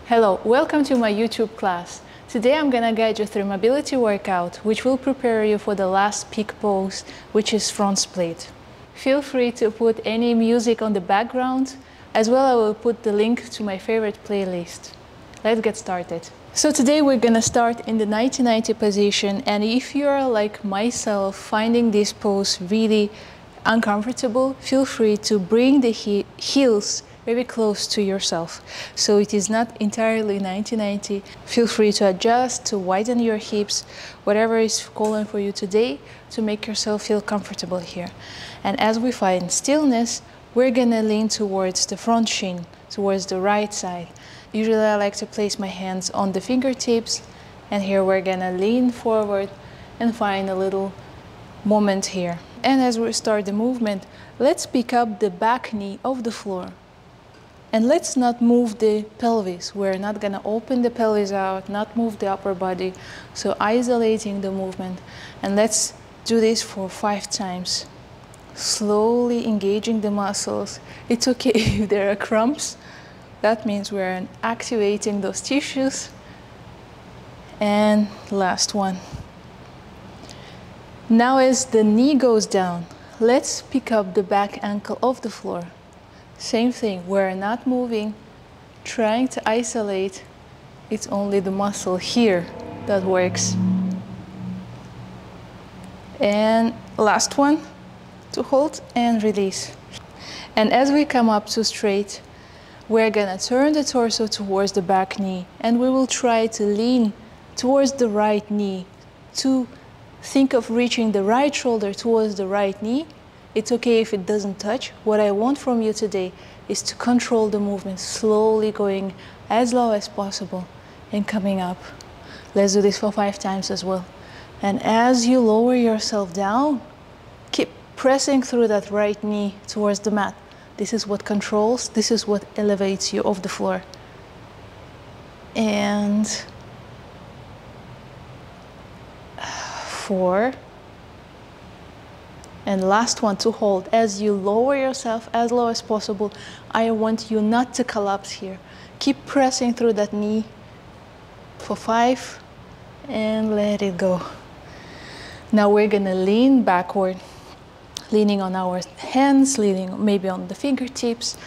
Hello, welcome to my YouTube class. Today I'm gonna guide you through mobility workout, which will prepare you for the last peak pose, which is front split. Feel free to put any music on the background. As well, I will put the link to my favorite playlist. Let's get started. So today we're gonna start in the 90-90 position, and if you're like myself, finding this pose really uncomfortable, feel free to bring the heels very close to yourself. So it is not entirely 90-90. Feel free to adjust, to widen your hips, whatever is calling for you today to make yourself feel comfortable here. And as we find stillness, we're gonna lean towards the front shin, towards the right side. Usually I like to place my hands on the fingertips, and here we're gonna lean forward and find a little moment here. And as we start the movement, let's pick up the back knee off the floor. And let's not move the pelvis. We're not gonna open the pelvis out, not move the upper body. So isolating the movement. And let's do this for 5 times. Slowly engaging the muscles. It's okay if there are cramps. That means we're activating those tissues. And last one. Now as the knee goes down, let's pick up the back ankle off the floor. Same thing, we're not moving, trying to isolate. It's only the muscle here that works. And last one, to hold and release. And as we come up to straight, we're gonna turn the torso towards the back knee, and we will try to lean towards the right knee. To think of reaching the right shoulder towards the right knee. It's okay if it doesn't touch. What I want from you today is to control the movement, slowly going as low as possible and coming up. Let's do this for 5 times as well. And as you lower yourself down, keep pressing through that right knee towards the mat. This is what controls, this is what elevates you off the floor. And 4. And last one, to hold. As you lower yourself as low as possible, I want you not to collapse here. Keep pressing through that knee for 5 and let it go. Now we're gonna lean backward, leaning on our hands, leaning maybe on the fingertips,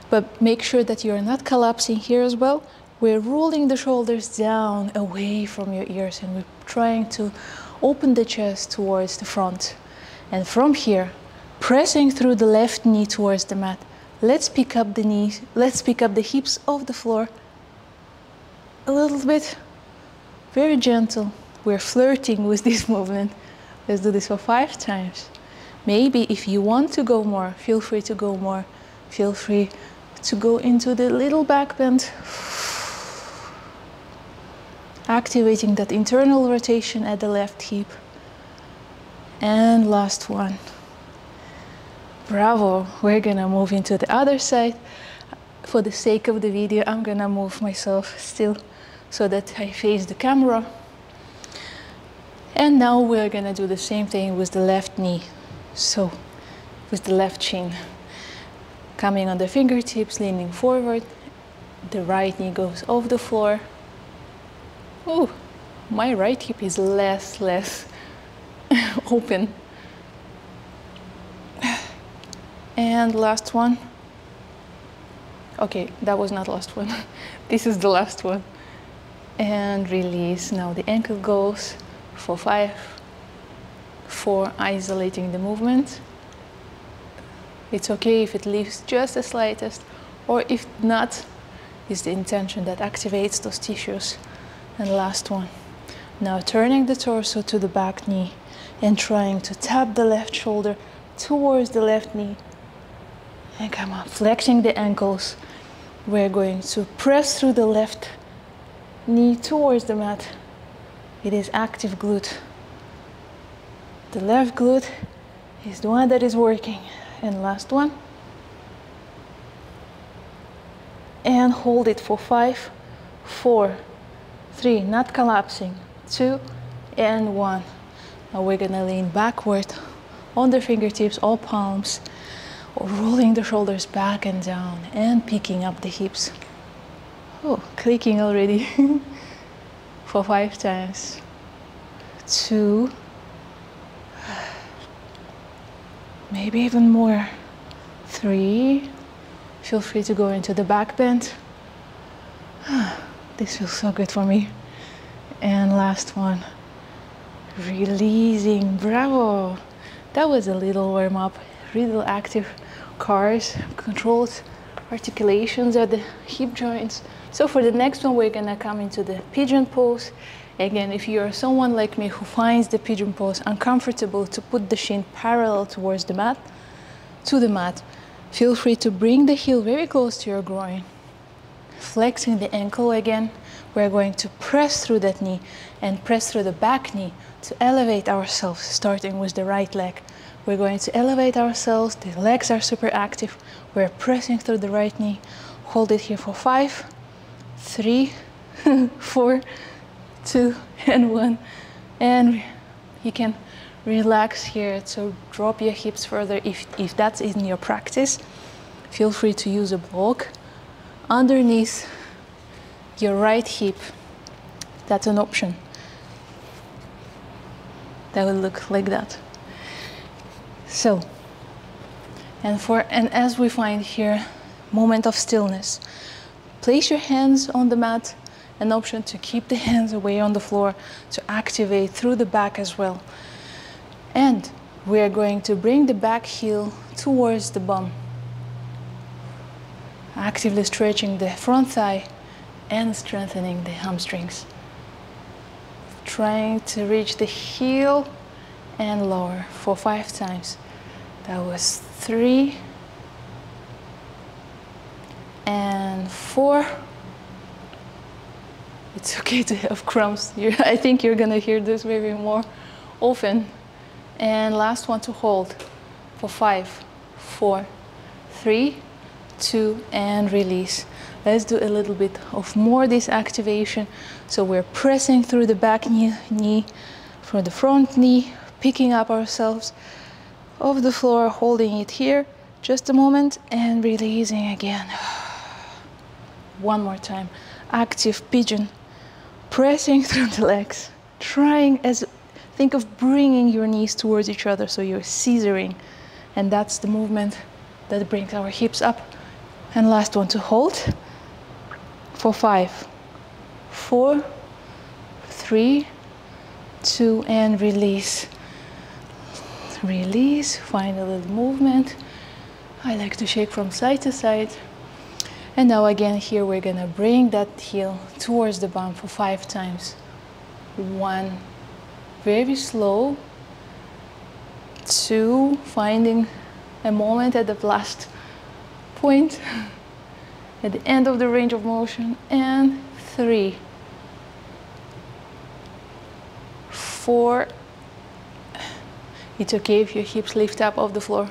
but make sure that you're not collapsing here as well. We're rolling the shoulders down away from your ears, and we're trying to open the chest towards the front. And from here, pressing through the left knee towards the mat. Let's pick up the knees, let's pick up the hips off the floor. A little bit, very gentle. We're flirting with this movement. Let's do this for 5 times. Maybe if you want to go more, feel free to go more. Feel free to go into the little back bend. Activating that internal rotation at the left hip. And last one. Bravo. We're gonna move into the other side. For the sake of the video, I'm gonna move myself still so that I face the camera. And now we're gonna do the same thing with the left knee. So, with the left shin. Coming on the fingertips, leaning forward. The right knee goes off the floor. Ooh, my right hip is less open. And last one. Okay, that was not last one. This is the last one. And release. Now the ankle goes for 5, 4, isolating the movement. It's okay if it leaves just the slightest, or if not, it's the intention that activates those tissues. And last one. Now turning the torso to the back knee and trying to tap the left shoulder towards the left knee. And come up, flexing the ankles. We're going to press through the left knee towards the mat. It is active glute. The left glute is the one that is working. And last one. And hold it for 5, 4, 3, not collapsing, 2, and 1. Now we're gonna lean backward on the fingertips, all palms, rolling the shoulders back and down and picking up the hips. Oh, clicking already. For 5 times. 2. Maybe even more. 3. Feel free to go into the back bend. This feels so good for me. And last one. Releasing. Bravo. That was a little warm up. Really active cars, controlled articulations at the hip joints. So for the next one, we're gonna come into the pigeon pose. Again, if you're someone like me who finds the pigeon pose uncomfortable to put the shin parallel towards the mat, feel free to bring the heel very close to your groin. Flexing the ankle again, we're going to press through that knee and press through the back knee to elevate ourselves, starting with the right leg. We're going to elevate ourselves, the legs are super active. We're pressing through the right knee. Hold it here for 5, 3, 4, 2, and 1. And you can relax here, so drop your hips further if that's in your practice. Feel free to use a block underneath your right hip. That's an option. That will look like that. So, and as we find here, moment of stillness. Place your hands on the mat, an option to keep the hands away on the floor to activate through the back as well. And we are going to bring the back heel towards the bum, actively stretching the front thigh and strengthening the hamstrings. Trying to reach the heel and lower for 5 times. That was 3 and 4. It's okay to have crumbs. I think you're gonna hear this maybe more often. And last one to hold for 5, 4, 3, 2, and release. Let's do a little bit of more this activation. So we're pressing through the back knee from the front knee, picking up ourselves off the floor, holding it here just a moment, and releasing again. One more time. Active pigeon. Pressing through the legs. Think of bringing your knees towards each other, so you're scissoring. And that's the movement that brings our hips up. And last one to hold for 5, 4, 3, 2, and release. Release, find a little movement. I like to shake from side to side. And now again here we're gonna bring that heel towards the bum for 5 times. 1, very slow. 2, finding a moment at the last point, at the end of the range of motion. And 3, 4. It's okay if your hips lift up off the floor.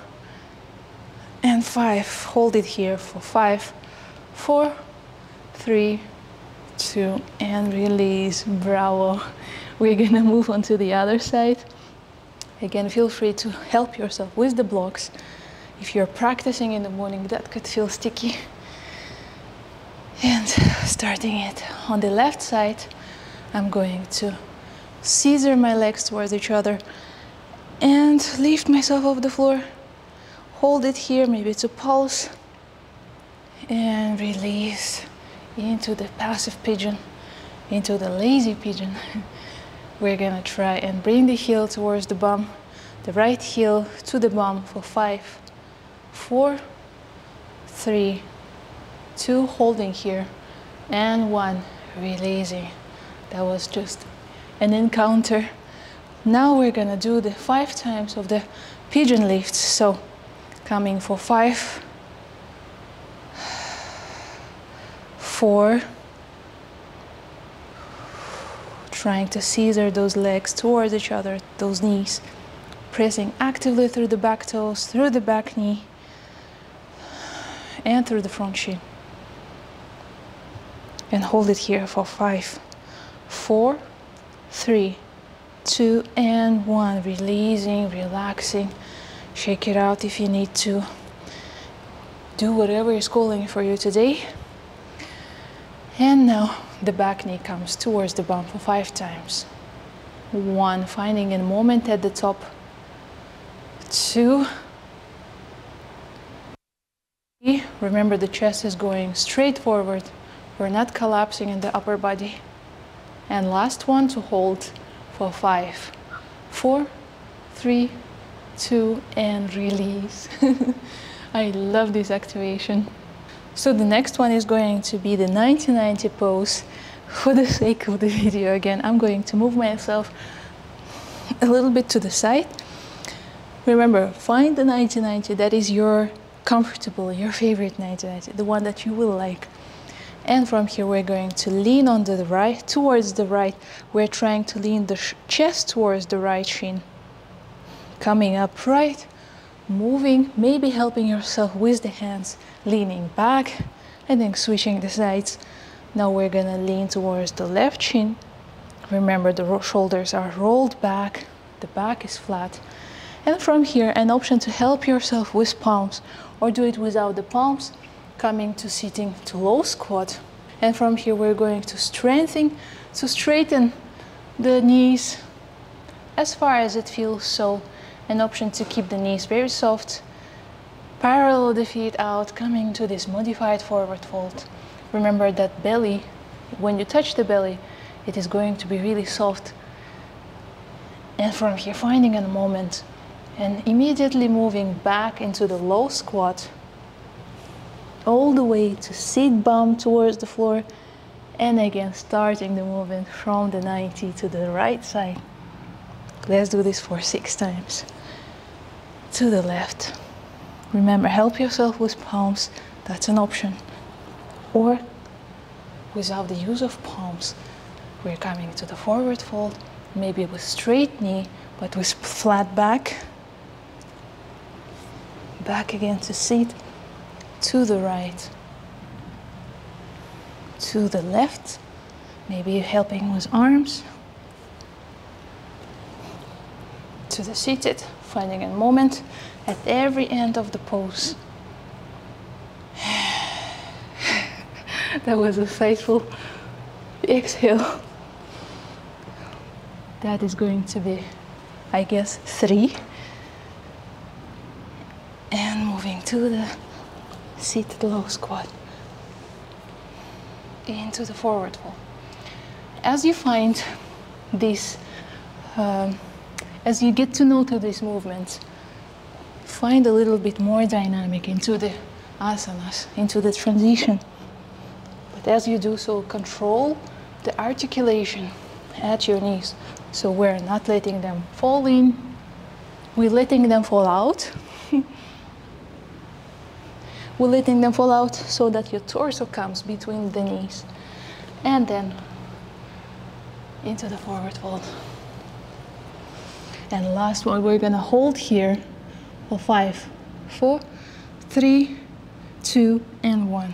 And 5, hold it here for 5, 4, 3, 2, and release. Bravo. We're gonna move on to the other side. Again, feel free to help yourself with the blocks. If you're practicing in the morning, that could feel sticky. And starting it on the left side, I'm going to scissor my legs towards each other and lift myself off the floor. Hold it here, maybe it's a pulse. And release into the passive pigeon, into the lazy pigeon. We're gonna try and bring the heel towards the bum, the right heel to the bum for 5, 4, 3, 2, holding here, and 1, releasing. That was just an encounter. Now we're gonna do the 5 times of the pigeon lifts. So coming for 5, 4, trying to scissor those legs towards each other, those knees, pressing actively through the back toes, through the back knee, and through the front shin. And hold it here for 5, 4, 3, 2, and 1. Releasing, relaxing. Shake it out if you need to. Do whatever is calling for you today. And now the back knee comes towards the bum for 5 times. 1, finding a moment at the top. 2. 3. Remember, the chest is going straight forward. We're not collapsing in the upper body. And last one to hold for 5, 4, 3, 2, and release. I love this activation. So the next one is going to be the 90-90 pose. For the sake of the video, again, I'm going to move myself a little bit to the side. Remember, find the 90-90 that is your comfortable, your favorite 90-90, the one that you will like. And from here, we're going to lean on the right, towards the right. We're trying to lean the chest towards the right shin. Coming up right, moving, maybe helping yourself with the hands, leaning back, and then switching the sides. Now we're gonna lean towards the left shin. Remember, the shoulders are rolled back, the back is flat. And from here, an option to help yourself with palms, or do it without the palms, coming to sitting to low squat. And from here, we're going to straighten the knees as far as it feels. So an option to keep the knees very soft, parallel the feet out, coming to this modified forward fold. Remember that belly, when you touch the belly, it is going to be really soft. And from here, finding a moment and immediately moving back into the low squat, all the way to sit bum towards the floor. And again, starting the movement from the 90 to the right side. Let's do this for 6 times. To the left. Remember, help yourself with palms, that's an option. Or without the use of palms, we're coming to the forward fold, maybe with straight knee, but with flat back. Back again to sit, to the right, to the left, maybe helping with arms. To the seated, finding a moment at every end of the pose. That was a sightful exhale. That is going to be, I guess, 3. And moving to the seated low squat. Into the forward fold. As you find this, as you get to know these movements, find a little bit more dynamic into the asanas, into the transition. But as you do so, control the articulation at your knees. So we're not letting them fall in, we're letting them fall out. We're letting them fall out so that your torso comes between the knees. And then into the forward fold. And last one, we're gonna hold here for 5, 4, 3, 2, and 1.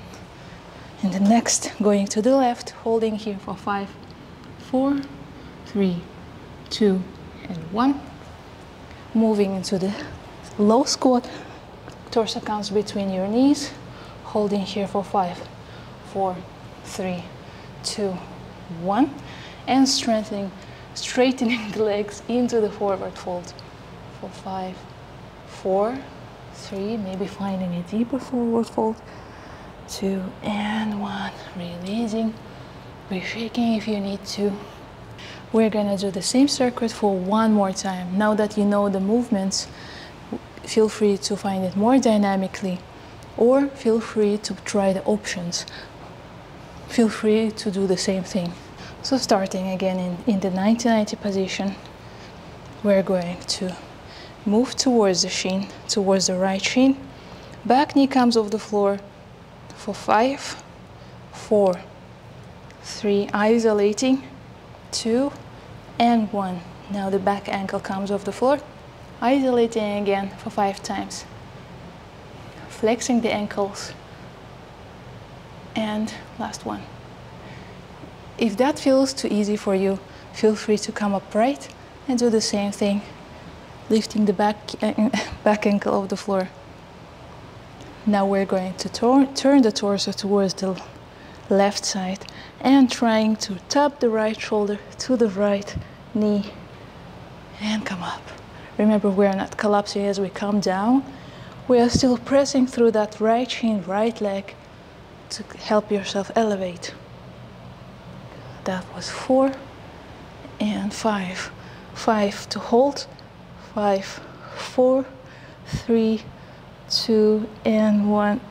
And the next, going to the left, holding here for 5, 4, 3, 2, and 1. Moving into the low squat. Torso comes between your knees, holding here for 5, 4, 3, 2, 1, and straightening the legs into the forward fold for 5, 4, 3, maybe finding a deeper forward fold, 2, and 1, releasing, reshaking if you need to. We're gonna do the same circuit for one more time. Now that you know the movements, feel free to find it more dynamically, or feel free to try the options. Feel free to do the same thing. So starting again in the 90-90 position, we're going to move towards the shin, towards the right shin. Back knee comes off the floor for 5, 4, 3, isolating, 2, and 1. Now the back ankle comes off the floor. Isolating again for 5 times. Flexing the ankles. And last one. If that feels too easy for you, feel free to come upright and do the same thing. Lifting the back ankle off the floor. Now we're going to turn the torso towards the left side, and trying to tap the right shoulder to the right knee and come up. Remember, we are not collapsing as we come down. We are still pressing through that right shin, right leg to help yourself elevate. That was 4 and 5. 5 to hold. 5, 4, 3, 2, and 1.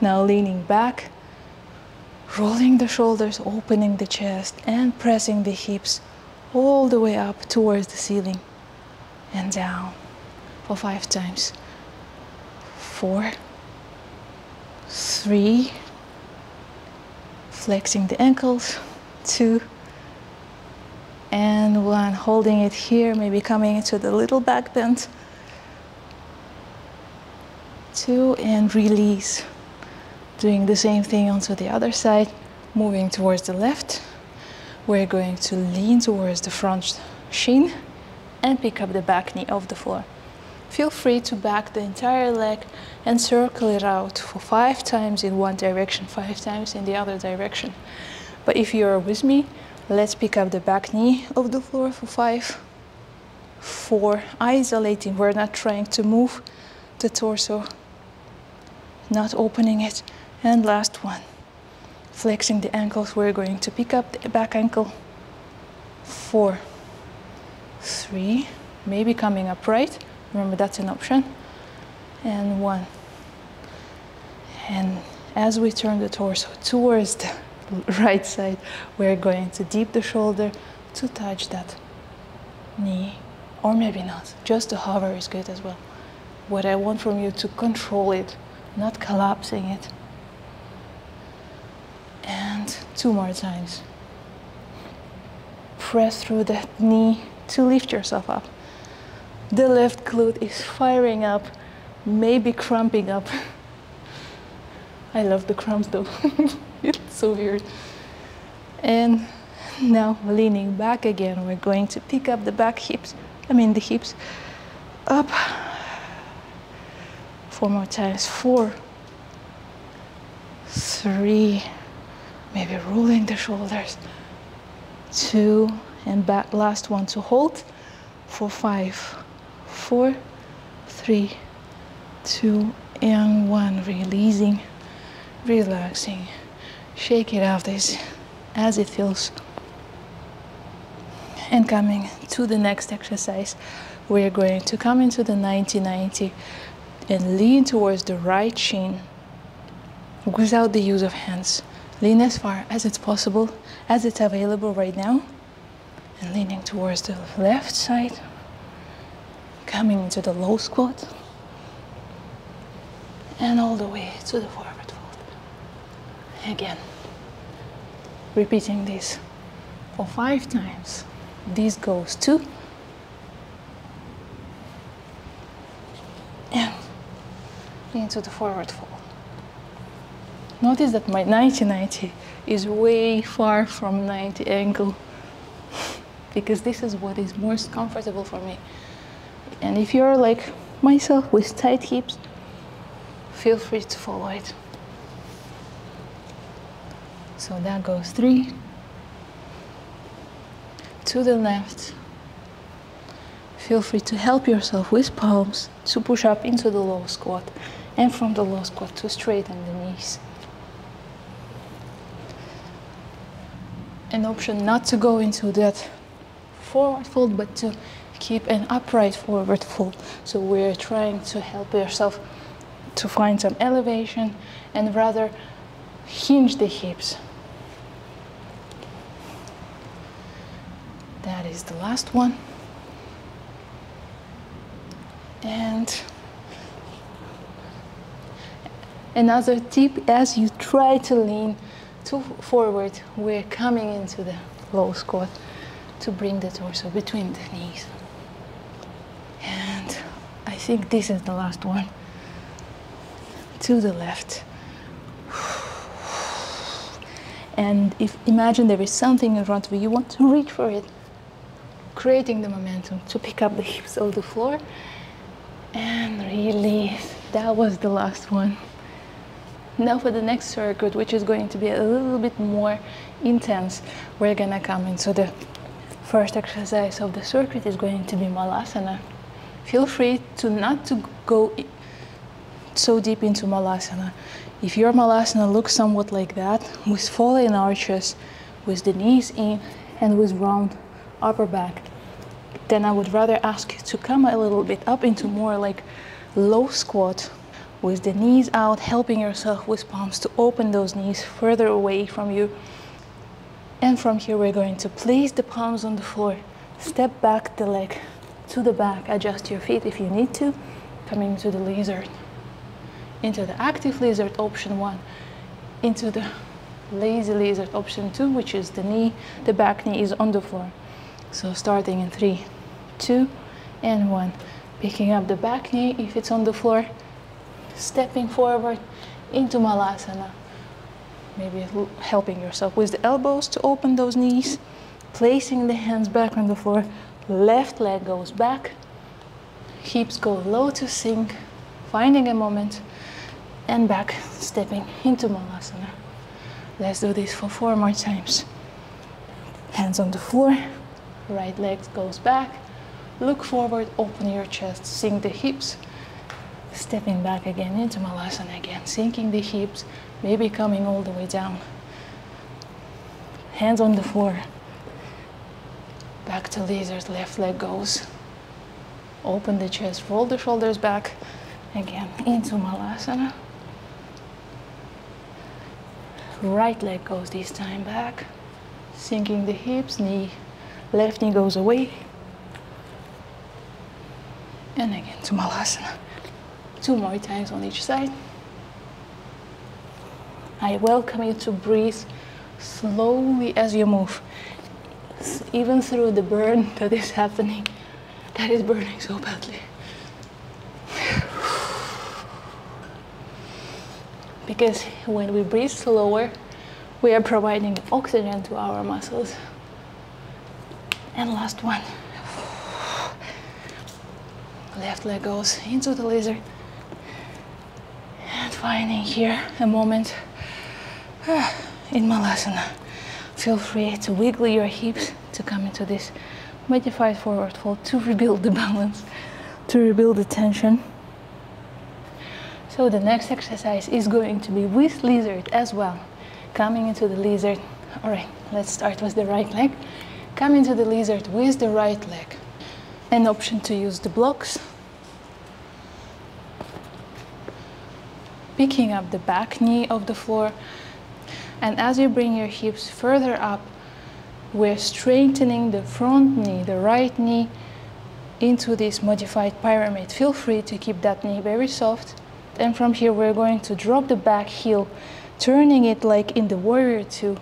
Now leaning back, rolling the shoulders, opening the chest, and pressing the hips all the way up towards the ceiling and down for 5 times. 4, 3, flexing the ankles, 2, and 1, holding it here, maybe coming into the little back bend, 2, and release. Doing the same thing onto the other side, moving towards the left. We're going to lean towards the front shin and pick up the back knee off the floor. Feel free to back the entire leg and circle it out for 5 times in one direction, 5 times in the other direction. But if you're with me, let's pick up the back knee off the floor for 5, 4, isolating. We're not trying to move the torso, not opening it. And last one, flexing the ankles. We're going to pick up the back ankle, 4, 3, maybe coming upright. Remember, that's an option. And 1. And as we turn the torso towards the right side, we're going to dip the shoulder to touch that knee, or maybe not. Just to hover is good as well. What I want from you to control it, not collapsing it. And 2 more times. Press through that knee to lift yourself up. The left glute is firing up, maybe cramping up. I love the cramps though. It's so weird. And now leaning back again, we're going to pick up the back hips, the hips up. 4 more times. 4, 3, maybe rolling the shoulders. 2, and back, last one to hold for 5, 4, 3, 2, and 1. Releasing, relaxing. Shake it off this as it feels. And coming to the next exercise, we're going to come into the 90-90 and lean towards the right shin without the use of hands. Lean as far as it's possible, as it's available right now. And leaning towards the left side, coming into the low squat, and all the way to the forward fold. Again, repeating this for 5 times. This goes 2, and into the forward fold. Notice that my 90-90 is way far from 90 angle, because this is what is most comfortable for me. And if you're like myself with tight hips, feel free to follow it. So that goes 3, to the left. Feel free to help yourself with palms to push up into the low squat, and from the low squat to straighten the knees. An option not to go into that forward fold, but to keep an upright forward fold. So we're trying to help yourself to find some elevation and rather hinge the hips. That is the last one. And another tip, as you try to lean forward, we're coming into the low squat to bring the torso between the knees. And I think this is the last one. To the left. And imagine there is something in front of you, you want to reach for it, creating the momentum to pick up the hips off the floor and release. That was the last one. Now for the next circuit, which is going to be a little bit more intense, we're gonna come into the first exercise of the circuit is going to be Malasana. Feel free to not to go so deep into Malasana. If your Malasana looks somewhat like that, with falling arches, with the knees in, and with round upper back, then I would rather ask you to come a little bit up into more like low squat, with the knees out, helping yourself with palms to open those knees further away from you. And from here, we're going to place the palms on the floor, step back the leg to the back, adjust your feet if you need to, coming to the lizard, into the active lizard option 1, into the lazy lizard option 2, which is the back knee is on the floor. So starting in 3, 2, and 1, picking up the back knee if it's on the floor, stepping forward into Malasana. Maybe helping yourself with the elbows to open those knees, placing the hands back on the floor, left leg goes back, hips go low to sink, finding a moment, and back, stepping into Malasana. Let's do this for 4 more times. Hands on the floor, right leg goes back, look forward, open your chest, sink the hips, stepping back again into Malasana again, sinking the hips, maybe coming all the way down. Hands on the floor. Back to lizard, left leg goes. Open the chest, roll the shoulders back, again into Malasana. Right leg goes this time back, sinking the hips, left knee goes away. And again to Malasana. 2 more times on each side. I welcome you to breathe slowly as you move, even through the burn that is happening, that is burning so badly. Because when we breathe slower, we are providing oxygen to our muscles. And last one. Left leg goes into the lizard. And finding here a moment in Malasana. Feel free to wiggle your hips to come into this modified forward fold to rebuild the balance, to rebuild the tension. So the next exercise is going to be with lizard as well. Coming into the lizard. All right, let's start with the right leg. Come into the lizard with the right leg. An option to use the blocks. Picking up the back knee of the floor. And as you bring your hips further up, we're strengthening the front knee, the right knee, into this modified pyramid. Feel free to keep that knee very soft. And from here, we're going to drop the back heel, turning it like in the Warrior Two,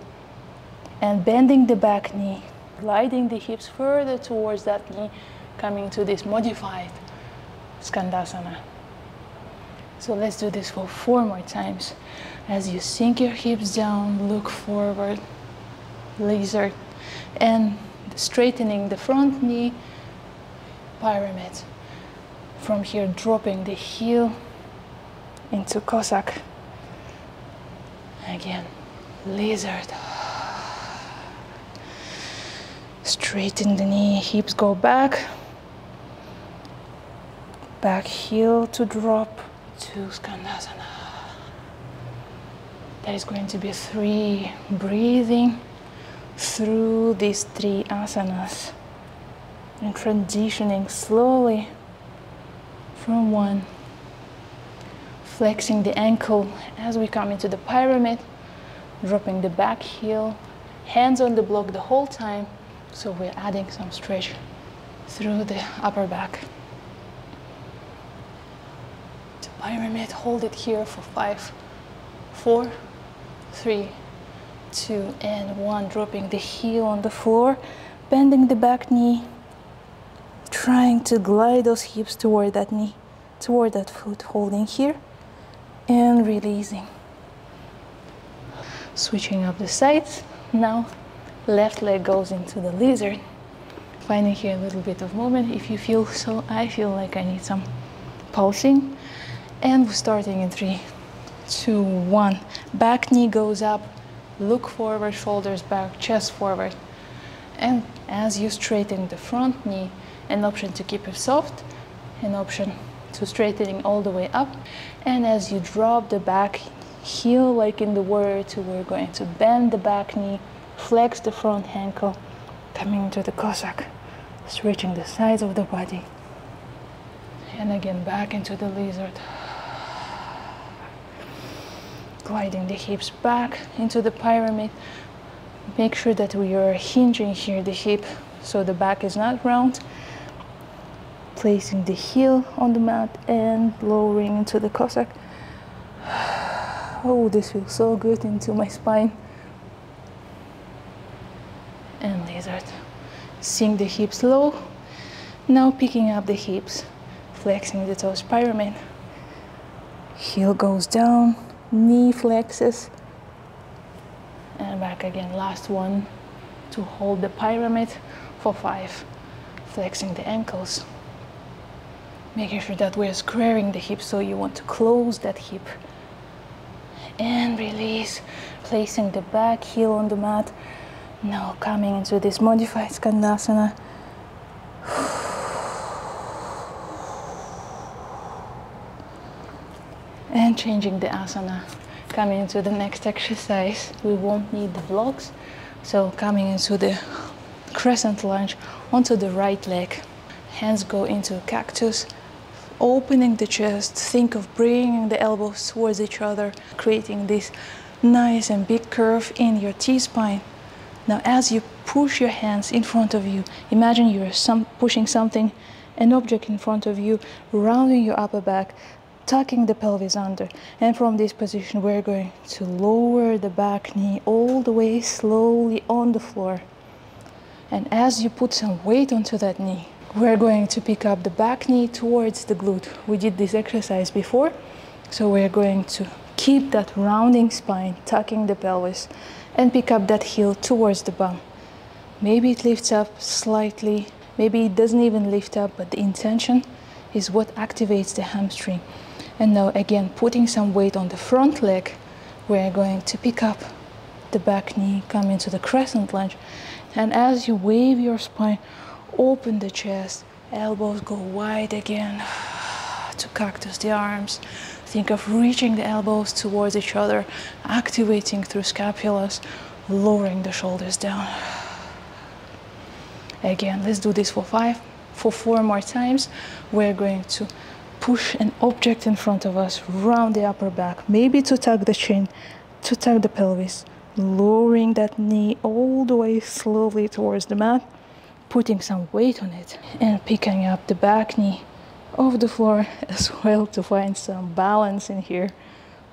and bending the back knee, gliding the hips further towards that knee, coming to this modified Skandasana. So let's do this for 4 more times. As you sink your hips down, look forward, lizard, and straightening the front knee, pyramid. From here, dropping the heel into Cossack. Again, lizard. Straighten the knee, hips go back. Back heel to drop to Skandasana. That is going to be 3 breathing through these 3 asanas and transitioning slowly from 1, flexing the ankle as we come into the pyramid, dropping the back heel, hands on the block the whole time, so we're adding some stretch through the upper back. The pyramid, hold it here for 5, 4, 3, 2, and 1, dropping the heel on the floor, bending the back knee, trying to glide those hips toward that knee, toward that foot, holding here, and releasing. Switching up the sides. Now, left leg goes into the lizard. Finding here a little bit of movement. If you feel so, I feel like I need some pulsing. And we're starting in 3, 2, 1. Back knee goes up, look forward, shoulders back, chest forward. And as you straighten the front knee, an option to keep it soft, an option to straightening all the way up. And as you drop the back heel, like in the warrior two, we're going to bend the back knee, flex the front ankle, coming into the Cossack, stretching the sides of the body. And again, back into the lizard. Gliding the hips back into the pyramid. Make sure that we are hinging here the hip so the back is not round. Placing the heel on the mat and lowering into the Cossack. Oh, this feels so good into my spine. And lizard. Sink the hips low. Now picking up the hips, flexing the toes, pyramid. Heel goes down, knee flexes. And back again, last one to hold the pyramid for 5. Flexing the ankles. Making sure that we're squaring the hips, so you want to close that hip. And release, placing the back heel on the mat. Now coming into this modified Skandasana. And changing the asana. Coming into the next exercise, we won't need the blocks. So coming into the crescent lunge onto the right leg. Hands go into cactus. Opening the chest, think of bringing the elbows towards each other, creating this nice and big curve in your T-spine. Now as you push your hands in front of you, imagine you're pushing something, an object in front of you, rounding your upper back, tucking the pelvis under. And from this position, we're going to lower the back knee all the way slowly on the floor. And as you put some weight onto that knee, we're going to pick up the back knee towards the glute. We did this exercise before, so we're going to keep that rounding spine, tucking the pelvis, and pick up that heel towards the bum. Maybe it lifts up slightly, maybe it doesn't even lift up, but the intention is what activates the hamstring. And now again, putting some weight on the front leg, we're going to pick up the back knee, come into the crescent lunge, and as you wave your spine, open the chest, elbows go wide again, to cactus the arms. Think of reaching the elbows towards each other, activating through scapulas, lowering the shoulders down. Again, let's do this for 4 more times. We're going to push an object in front of us, round the upper back, maybe to tuck the chin, to tuck the pelvis, lowering that knee all the way slowly towards the mat, putting some weight on it, and picking up the back knee off the floor as well to find some balance in here.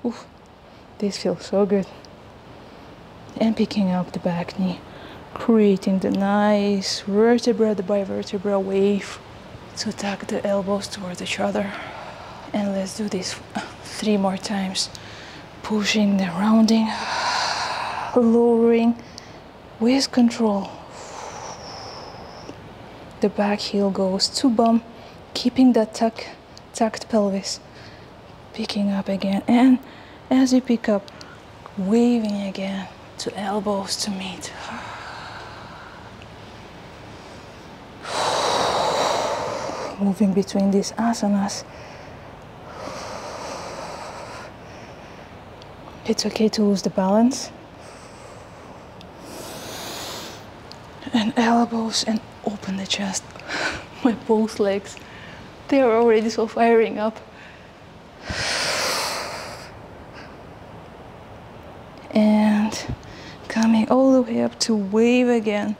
Oof, this feels so good. And picking up the back knee, creating the nice vertebra by vertebra wave to tuck the elbows towards each other. And let's do this 3 more times. Pushing the rounding, lowering with control. The back heel goes to bum, keeping that tucked pelvis. Picking up again, and as you pick up, waving again to elbows to meet. Moving between these asanas. It's okay to lose the balance. And elbows, and open the chest. My both legs, they are already so firing up. And coming all the way up to wave again,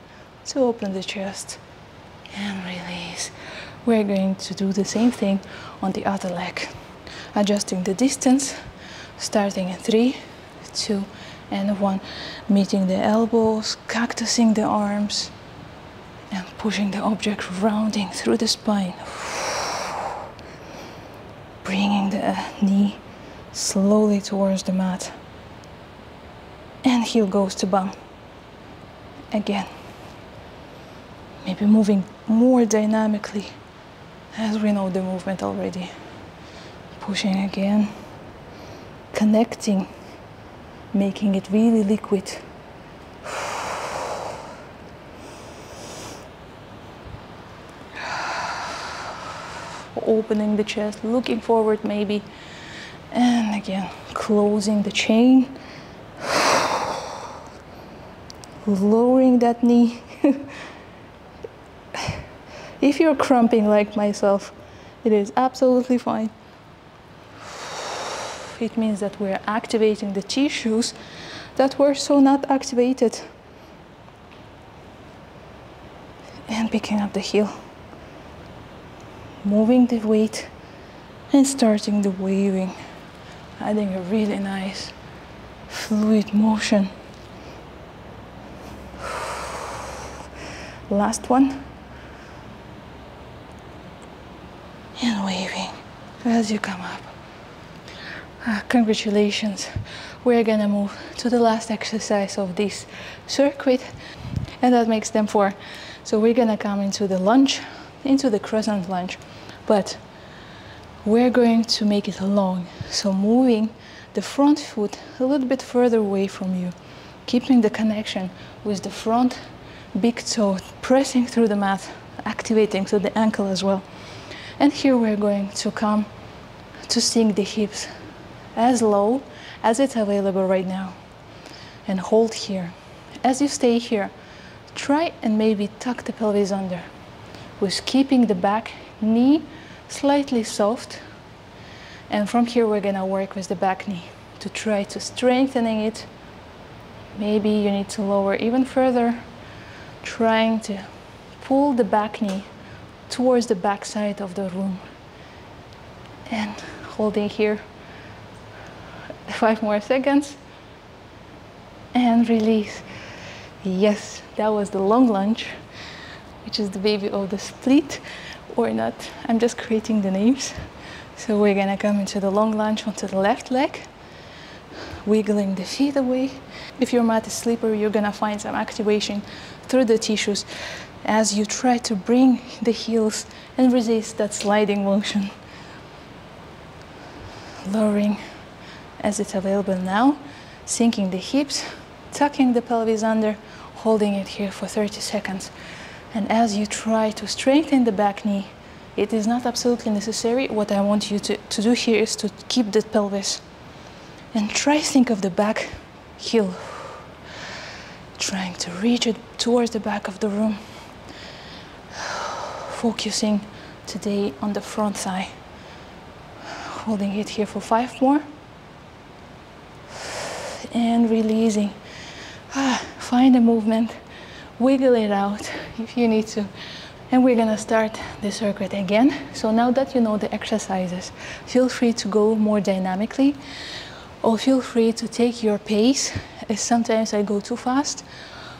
to open the chest and release. We're going to do the same thing on the other leg. Adjusting the distance, starting in 3, 2, and 1. Meeting the elbows, cactusing the arms, and pushing the object, rounding through the spine. Bringing the knee slowly towards the mat. And heel goes to bum. Again. Maybe moving more dynamically, as we know the movement already. Pushing again. connecting, making it really liquid. Opening the chest, looking forward maybe, and again closing the chain, lowering that knee. If you're cramping like myself, it is absolutely fine. It means that we're activating the tissues that were so not activated. And picking up the heel, moving the weight and starting the waving, adding a really nice fluid motion. Last one. And waving as you come up. Congratulations. We're gonna move to the last exercise of this circuit, and that makes them 4. So we're gonna come into the lunge, into the crescent lunge, but we're going to make it long. So moving the front foot a little bit further away from you, keeping the connection with the front big toe, pressing through the mat, activating so the ankle as well. And here we're going to come to sink the hips as low as it's available right now. And hold here. As you stay here, try and maybe tuck the pelvis under, with keeping the back knee slightly soft. And from here we're gonna work with the back knee to try to strengthening it. Maybe you need to lower even further, trying to pull the back knee towards the back side of the room. And holding here 5 more seconds. And release. Yes, that was the long lunge, which is the baby of the split, or not. I'm just creating the names. So we're gonna come into the long lunge onto the left leg, wiggling the feet away. If your mat is slippery, you're gonna find some activation through the tissues as you try to bring the heels and resist that sliding motion. Lowering as it's available now, sinking the hips, tucking the pelvis under, holding it here for 30 seconds. And as you try to strengthen the back knee, it is not absolutely necessary. What I want you to do here is to keep the pelvis. And try to think of the back heel, trying to reach it towards the back of the room. Focusing today on the front thigh. Holding it here for 5 more. And releasing. Find a movement, wiggle it out if you need to. And we're gonna start the circuit again. So now that you know the exercises, feel free to go more dynamically, or feel free to take your pace, as sometimes I go too fast,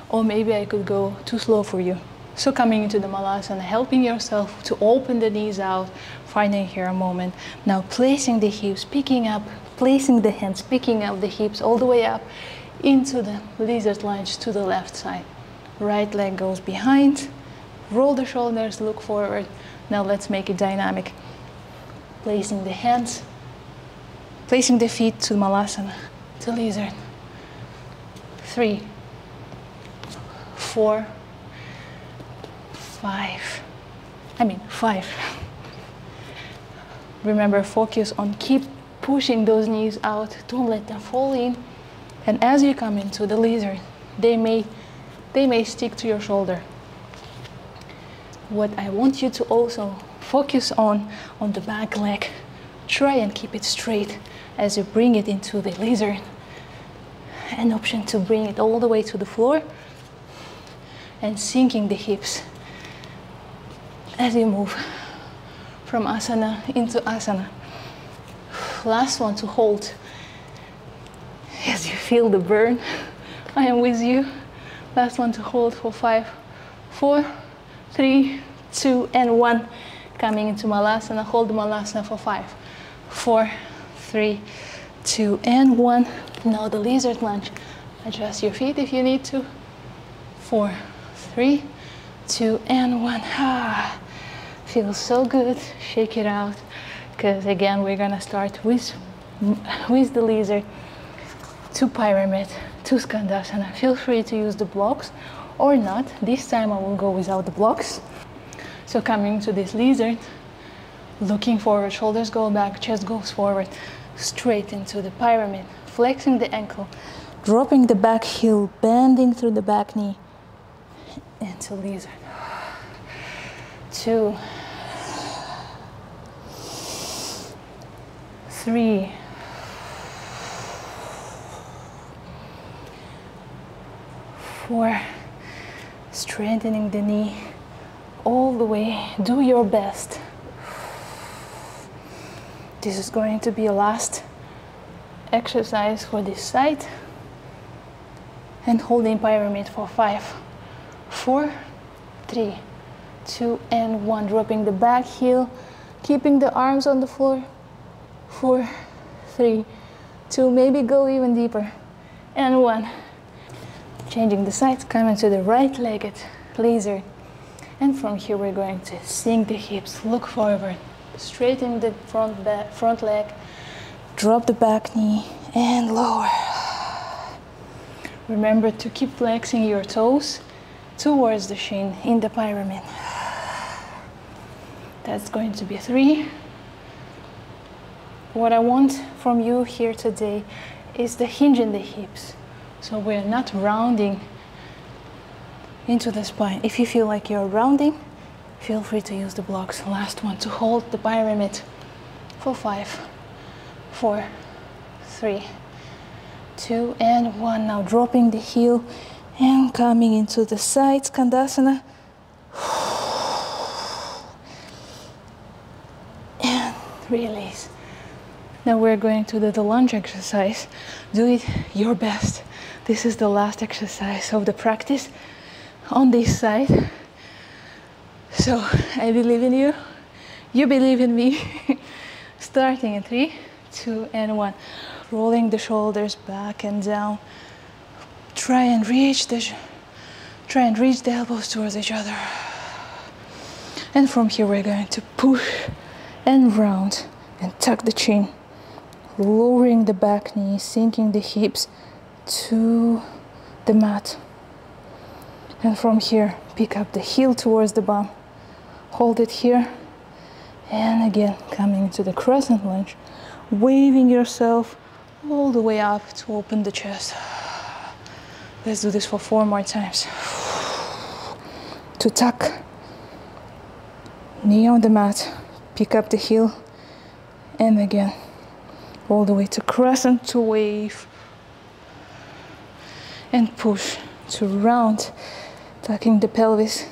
or maybe I could go too slow for you. So coming into the Malasana, helping yourself to open the knees out, finding here a moment. Now placing the hips, picking up, placing the hands, picking up the hips all the way up into the lizard lunge to the left side. Right leg goes behind, roll the shoulders, look forward. Now let's make it dynamic. Placing the hands, placing the feet to Malasana, to lizard. 3, 4, 5. Remember, focus on keep pushing those knees out. Don't let them fall in. And as you come into the lizard, they may stick to your shoulder. What I want you to also focus on the back leg. Try and keep it straight as you bring it into the lizard. An option to bring it all the way to the floor and sinking the hips as you move from asana into asana. Last one to hold. As you feel the burn, I am with you. Last one to hold for 5, 4, 3, 2, and 1. Coming into Malasana, hold Malasana for 5, 4, 3, 2, and 1. Now the lizard lunge. Adjust your feet if you need to. 4, 3, 2, and 1. Feels so good. Shake it out. Because again, we're gonna start with with the lizard to pyramid, to Skandasana. Feel free to use the blocks or not. This time I will go without the blocks. So coming to this lizard, looking forward, shoulders go back, chest goes forward, straight into the pyramid, flexing the ankle, dropping the back heel, bending through the back knee, into lizard. 2, 3, 4, strengthening the knee all the way. Do your best. This is going to be a last exercise for this side. And holding pyramid for 5, 4, 3, 2, and 1. Dropping the back heel, keeping the arms on the floor. 4, 3, 2, maybe go even deeper. And 1. Changing the sides, coming to the right-legged lizard. And from here we're going to sink the hips, look forward, straighten the front leg, drop the back knee, and lower. Remember to keep flexing your toes towards the shin in the pyramid. That's going to be 3. What I want from you here today is the hinge in the hips. So we're not rounding into the spine. If you feel like you're rounding, feel free to use the blocks. Last one to hold the pyramid for 5, 4, 3, 2, and 1. Now dropping the heel and coming into the side Skandasana. And release. Now we're going to do the lunge exercise. Do it your best. This is the last exercise of the practice on this side. So I believe in you. You believe in me. Starting in 3, 2, and 1. Rolling the shoulders back and down. Try and reach the elbows towards each other. And from here we're going to push and round and tuck the chin. Lowering the back knee, sinking the hips to the mat. And from here, pick up the heel towards the bum. Hold it here. And again, coming into the crescent lunge, waving yourself all the way up to open the chest. Let's do this for 4 more times. To tuck, knee on the mat, pick up the heel, and again, all the way to crescent, to wave, and push, to round, tucking the pelvis,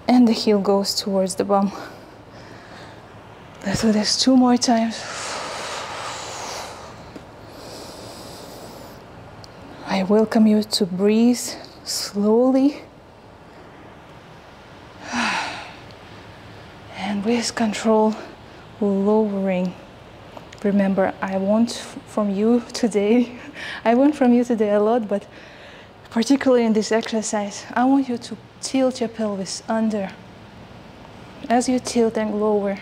and the heel goes towards the bum. Let's do this 2 more times. I welcome you to breathe slowly and with control, lowering. Remember, I want from you today a lot, but particularly in this exercise, I want you to tilt your pelvis under. As you tilt and lower,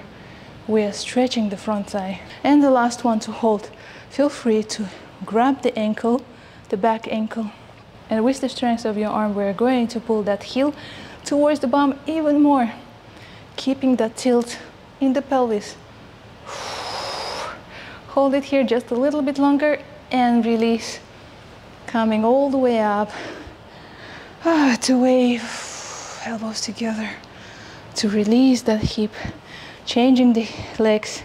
we are stretching the front thigh. And the last one to hold. Feel free to grab the ankle, the back ankle, and with the strength of your arm, we're going to pull that heel towards the bum even more, keeping that tilt in the pelvis. Hold it here just a little bit longer and release, coming all the way up to wave, elbows together, to release that hip, changing the legs.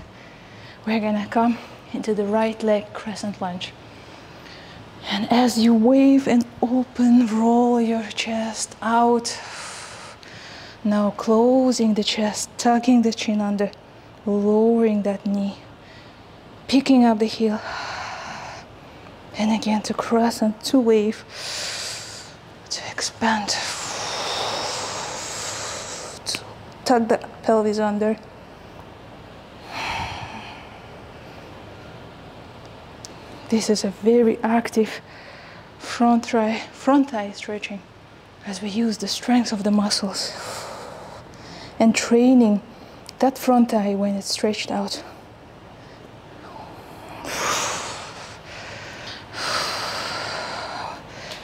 We're gonna come into the right leg crescent lunge. And as you wave and open, roll your chest out. Now closing the chest, tucking the chin under, lowering that knee, picking up the heel. And again to crescent, to wave, to expand, to tuck the pelvis under. This is a very active front thigh stretching as we use the strength of the muscles and training that front thigh when it's stretched out.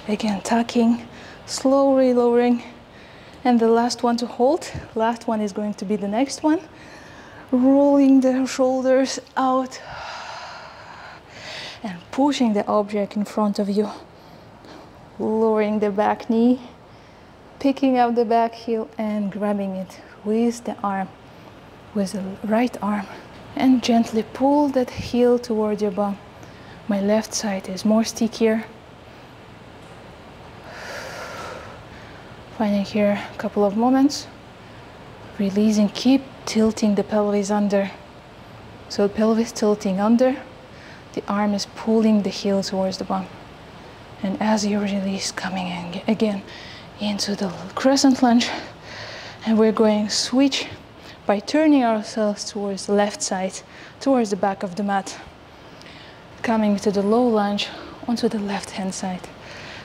Again, tucking, slowly lowering. And the last one to hold, last one is going to be the next one. Rolling the shoulders out and pushing the object in front of you. Lowering the back knee, picking up the back heel and grabbing it with the arm, with the right arm. And gently pull that heel toward your bum. My left side is more stickier. Finding here a couple of moments. Releasing, keep tilting the pelvis under. So pelvis tilting under, the arm is pulling the heel towards the bum. And as you release, coming in again into the crescent lunge. And we're going to switch by turning ourselves towards the left side, towards the back of the mat. Coming to the low lunge onto the left hand side.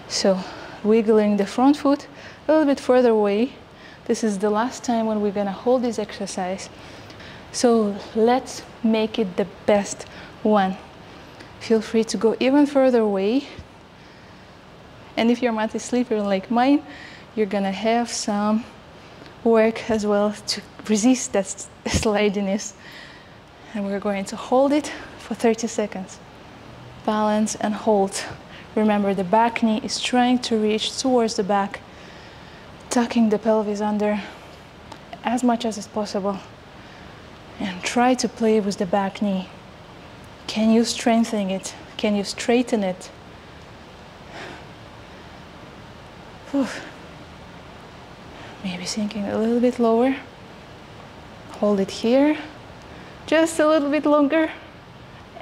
So wiggling the front foot a little bit further away. This is the last time when we're gonna hold this exercise. So let's make it the best one. Feel free to go even further away. And if your mat is slippery like mine, you're gonna have some work as well to resist that slidiness. And we're going to hold it for 30 seconds. Balance and hold. Remember, the back knee is trying to reach towards the back, tucking the pelvis under as much as is possible. And try to play with the back knee. Can you strengthen it? Can you straighten it? Whew. Maybe sinking a little bit lower. Hold it here. Just a little bit longer.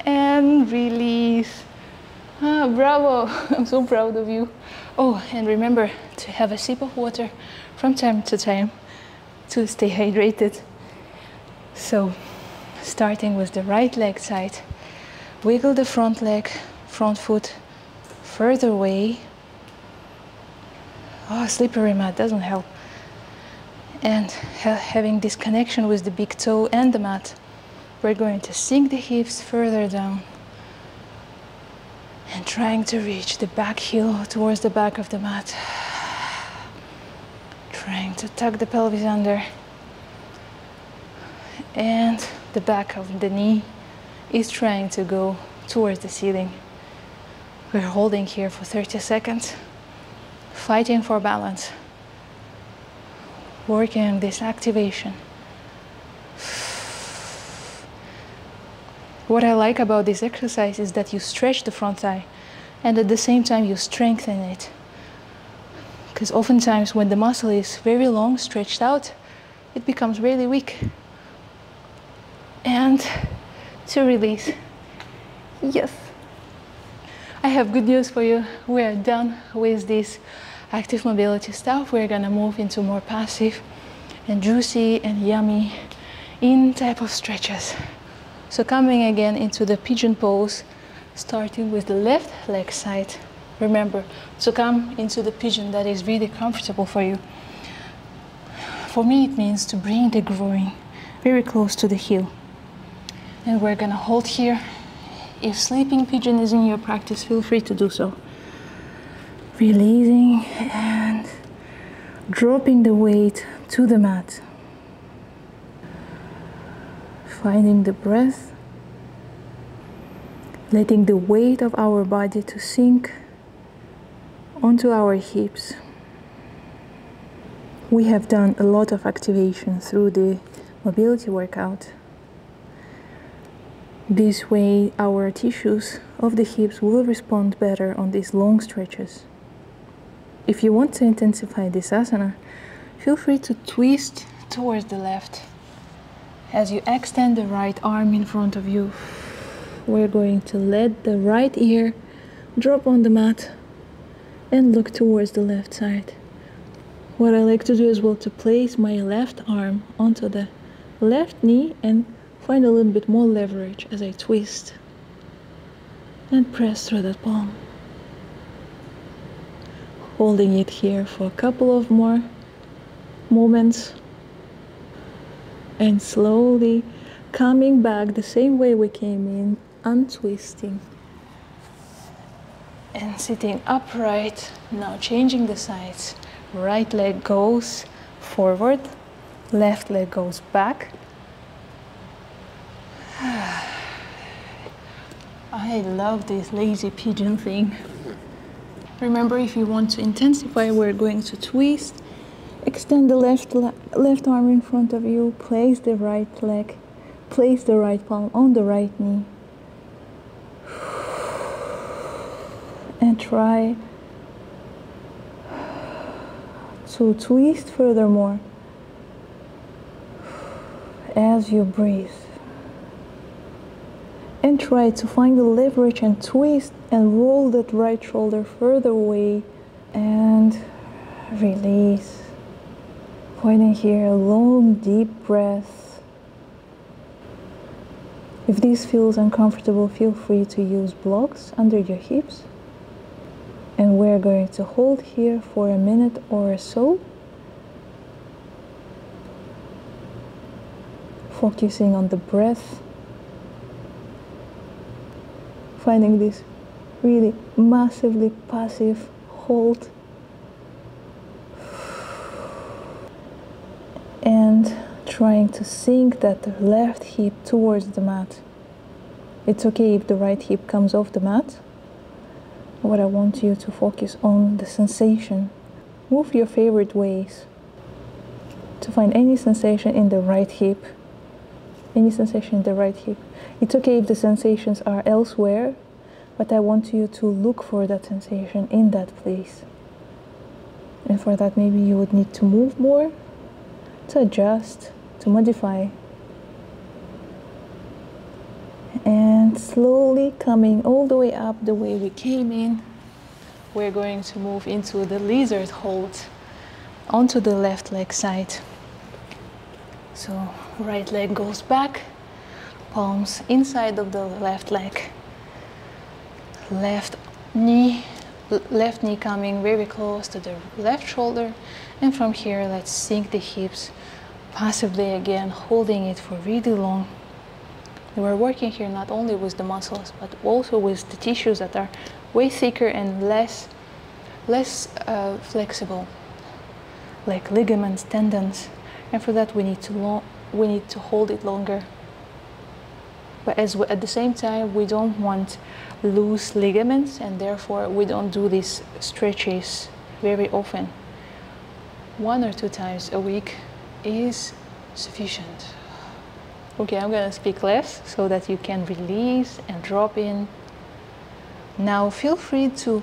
And release. Ah, bravo. I'm so proud of you. Oh, and remember to have a sip of water from time to time to stay hydrated. So, starting with the right leg side, wiggle the front leg, front foot further away. Oh, slippery mat doesn't help. And having this connection with the big toe and the mat, we're going to sink the hips further down and trying to reach the back heel towards the back of the mat. Trying to tuck the pelvis under. And the back of the knee is trying to go towards the ceiling. We're holding here for 30 seconds, fighting for balance, working on this activation. What I like about this exercise is that you stretch the front thigh and at the same time you strengthen it. Because oftentimes when the muscle is very long, stretched out, it becomes really weak. And to release. Yes. I have good news for you. We are done with this active mobility stuff. We're gonna move into more passive and juicy and yummy in type of stretches. So coming again into the pigeon pose, starting with the left leg side. Remember to come into the pigeon that is really comfortable for you. For me, it means to bring the groin very close to the heel. And we're gonna hold here. If sleeping pigeon is in your practice, feel free to do so. Releasing and dropping the weight to the mat. Finding the breath. Letting the weight of our body to sink onto our hips. We have done a lot of activation through the mobility workout. This way our tissues of the hips will respond better on these long stretches. If you want to intensify this asana, feel free to twist towards the left. As you extend the right arm in front of you, we're going to let the right ear drop on the mat and look towards the left side. What I like to do as well to place my left arm onto the left knee and find a little bit more leverage as I twist and press through that palm. Holding it here for a couple of more moments and slowly coming back the same way we came in, untwisting and sitting upright. Now changing the sides. Right leg goes forward, left leg goes back. I love this lazy pigeon thing. Remember, if you want to intensify, we're going to twist. Extend the left arm in front of you, place the right leg, place the right palm on the right knee. And try to twist furthermore as you breathe. And try to find the leverage and twist and roll that right shoulder further away and release. Finding here a long, deep breath. If this feels uncomfortable, feel free to use blocks under your hips. And we're going to hold here for a minute or so, focusing on the breath, finding this really massively passive hold, and trying to sink that left hip towards the mat. It's okay if the right hip comes off the mat. What I want you to focus on the sensation. Move your favorite ways to find any sensation in the right hip. Any sensation in the right hip. It's okay if the sensations are elsewhere, but I want you to look for that sensation in that place. And for that, maybe you would need to move more, to adjust, to modify. And slowly coming all the way up the way we came in, we're going to move into the lizard hold onto the left leg side. So right leg goes back, palms inside of the left leg, left knee coming very close to the left shoulder, and from here let's sink the hips passively again, holding it for really long. We're working here not only with the muscles, but also with the tissues that are way thicker and less flexible, like ligaments, tendons, and for that we need to hold it longer. But at the same time, we don't want loose ligaments, and therefore we don't do these stretches very often. 1 or 2 times a week is sufficient. Okay, I'm gonna speak less so that you can release and drop in. Now feel free to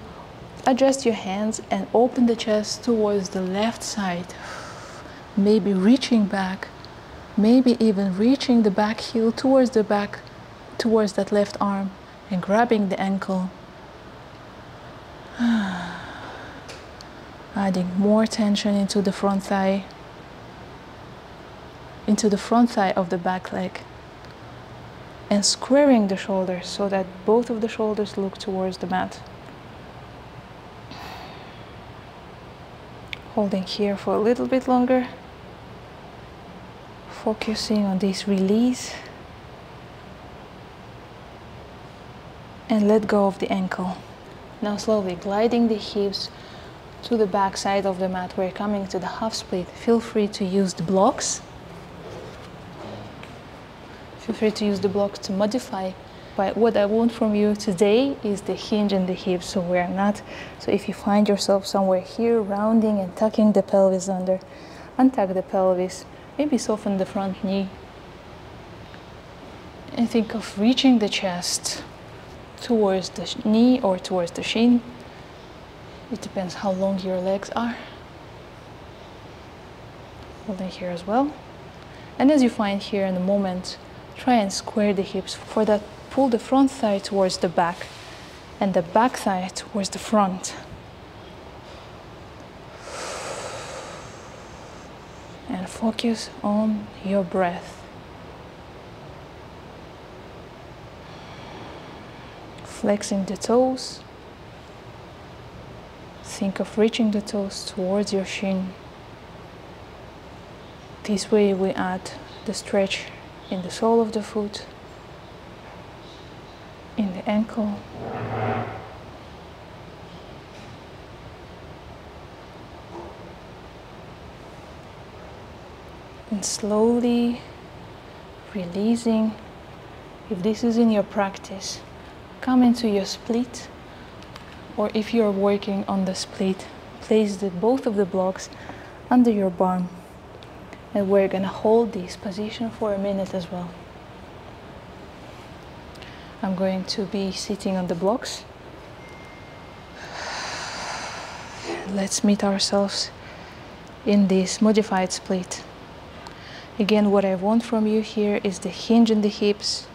adjust your hands and open the chest towards the left side. Maybe reaching back, maybe even reaching the back heel towards the back, towards that left arm, and grabbing the ankle. Adding more tension into the front thigh. Into the front thigh of the back leg, and squaring the shoulders so that both of the shoulders look towards the mat. Holding here for a little bit longer, focusing on this release, and let go of the ankle. Now slowly gliding the hips to the back side of the mat. We're coming to the half split. Feel free to use the blocks. Feel free to use the blocks to modify. But what I want from you today is the hinge in the hips. So if you find yourself somewhere here, rounding and tucking the pelvis under, untuck the pelvis, maybe soften the front knee. And think of reaching the chest towards the knee or towards the shin. It depends how long your legs are. Holding here as well. And as you find here in the moment, try and square the hips. For that, pull the front thigh towards the back and the back thigh towards the front. And focus on your breath. Flexing the toes. Think of reaching the toes towards your shin. This way we add the stretch in the sole of the foot, in the ankle, And slowly releasing. If this is in your practice, come into your split, or if you're working on the split, place both of the blocks under your bum, and we're gonna hold this position for a minute as well. I'm going to be sitting on the blocks. Let's meet ourselves in this modified split. Again, what I want from you here is the hinge in the hips,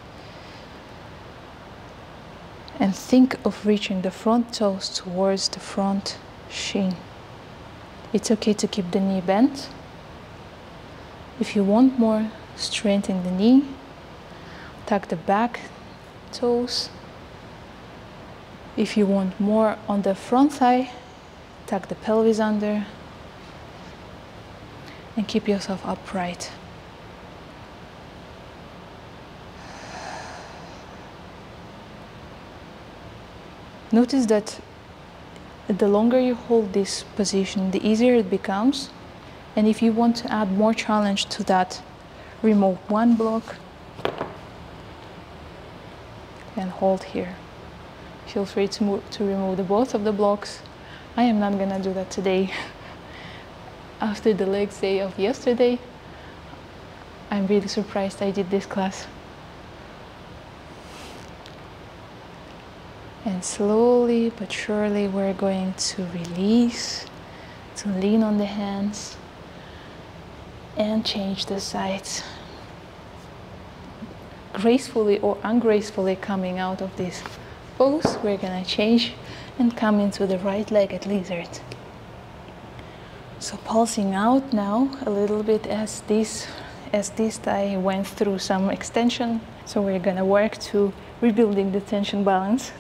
and think of reaching the front toes towards the front shin. It's okay to keep the knee bent. If you want more strength in the knee, tuck the back toes. If you want more on the front thigh, tuck the pelvis under and keep yourself upright. Notice that the longer you hold this position, the easier it becomes. And if you want to add more challenge to that, remove one block and hold here. Feel free to remove both of the blocks. I am not gonna do that today. After the legs day of yesterday, I'm really surprised I did this class. And slowly but surely we're going to release, to lean on the hands and change the sides. Gracefully or ungracefully coming out of this pose, we're gonna change and come into the right leg at lizard. So pulsing out now a little bit as this thigh went through some extension. So we're gonna work to rebuilding the tension balance,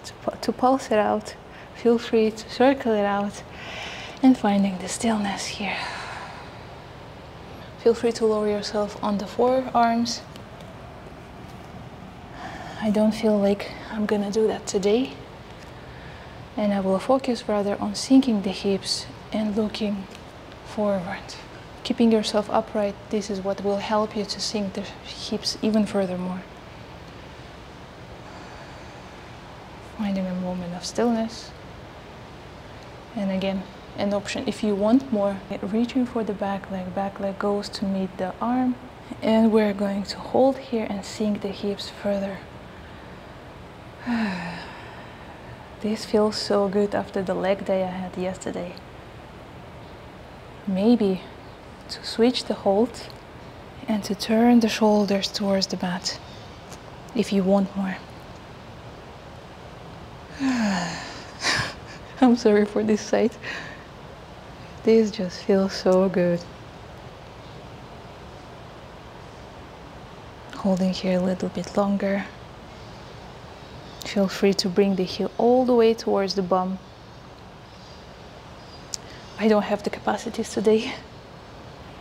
to pulse it out. Feel free to circle it out and finding the stillness here. Feel free to lower yourself on the forearms. I don't feel like I'm gonna do that today. And I will focus rather on sinking the hips and looking forward. Keeping yourself upright, this is what will help you to sink the hips even furthermore. Finding a moment of stillness. And again, an option if you want more, reaching for the back leg goes to meet the arm. And we're going to hold here and sink the hips further. This feels so good after the leg day I had yesterday. Maybe to switch the hold and to turn the shoulders towards the mat if you want more. I'm sorry for this side. This just feels so good. Holding here a little bit longer. Feel free to bring the heel all the way towards the bum. I don't have the capacities today.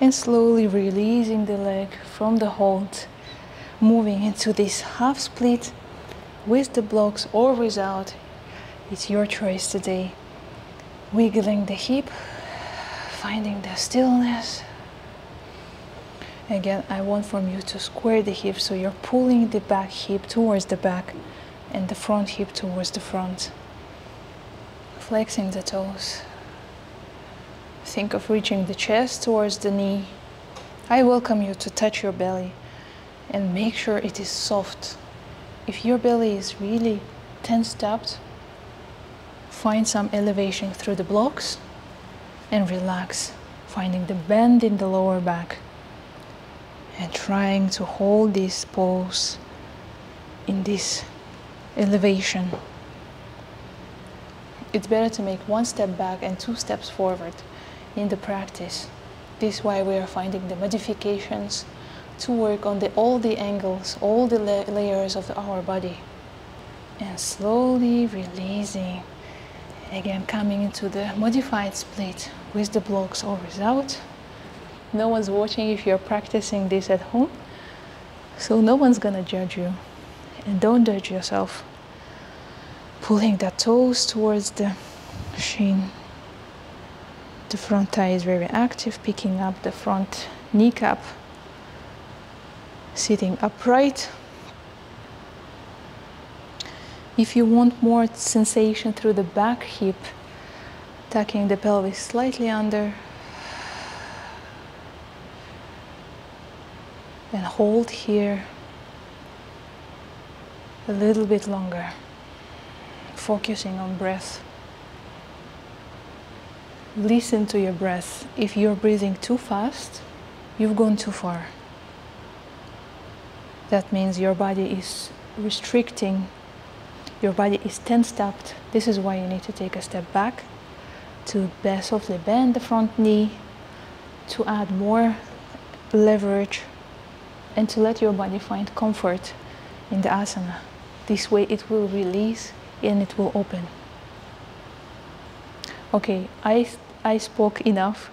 And slowly releasing the leg from the hold, moving into this half split with the blocks or without. It's your choice today. Wiggling the hip, finding the stillness. Again, I want from you to square the hip, so you're pulling the back hip towards the back and the front hip towards the front. Flexing the toes. Think of reaching the chest towards the knee. I welcome you to touch your belly and make sure it is soft. If your belly is really tensed up, find some elevation through the blocks and relax, finding the bend in the lower back and trying to hold this pose in this elevation. It's better to make one step back and 2 steps forward in the practice. This is why we are finding the modifications to work on all the angles, all the layers of our body. And slowly releasing. Again, coming into the modified split with the blocks or without. No one's watching if you're practicing this at home, so no one's gonna judge you. And don't judge yourself. Pulling the toes towards the shin. The front thigh is very active, picking up the front kneecap sitting upright. If you want more sensation through the back hip, tucking the pelvis slightly under and hold here a little bit longer, focusing on breath. Listen to your breath. If you're breathing too fast, you've gone too far. That means your body is restricting, your body is tensed up. This is why you need to take a step back, to softly bend the front knee, to add more leverage, and to let your body find comfort in the asana. This way it will release and it will open. Okay, I spoke enough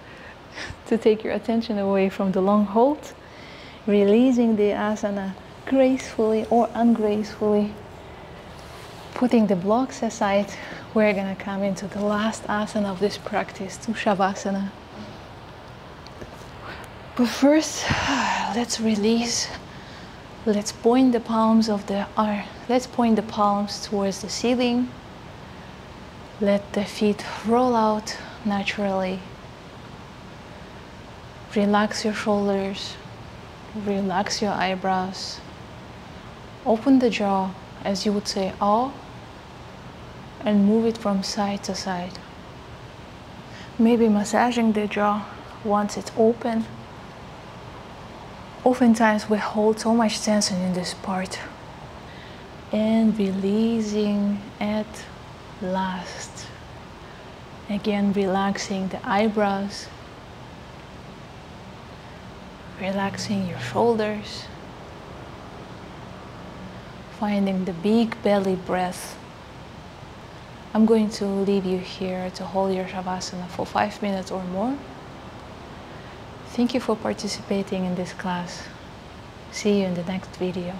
to take your attention away from the long hold, releasing the asana gracefully or ungracefully, putting the blocks aside. We're gonna come into the last asana of this practice, to Shavasana. But first, let's release. Let's point the palms towards the ceiling. Let the feet roll out naturally. Relax your shoulders. Relax your eyebrows. Open the jaw as you would say "ah," and move it from side to side. Maybe massaging the jaw once it's open. Oftentimes we hold so much tension in this part. And releasing at last. Again, relaxing the eyebrows. Relaxing your shoulders. Finding the big belly breath. I'm going to leave you here to hold your Shavasana for 5 minutes or more. Thank you for participating in this class. See you in the next video.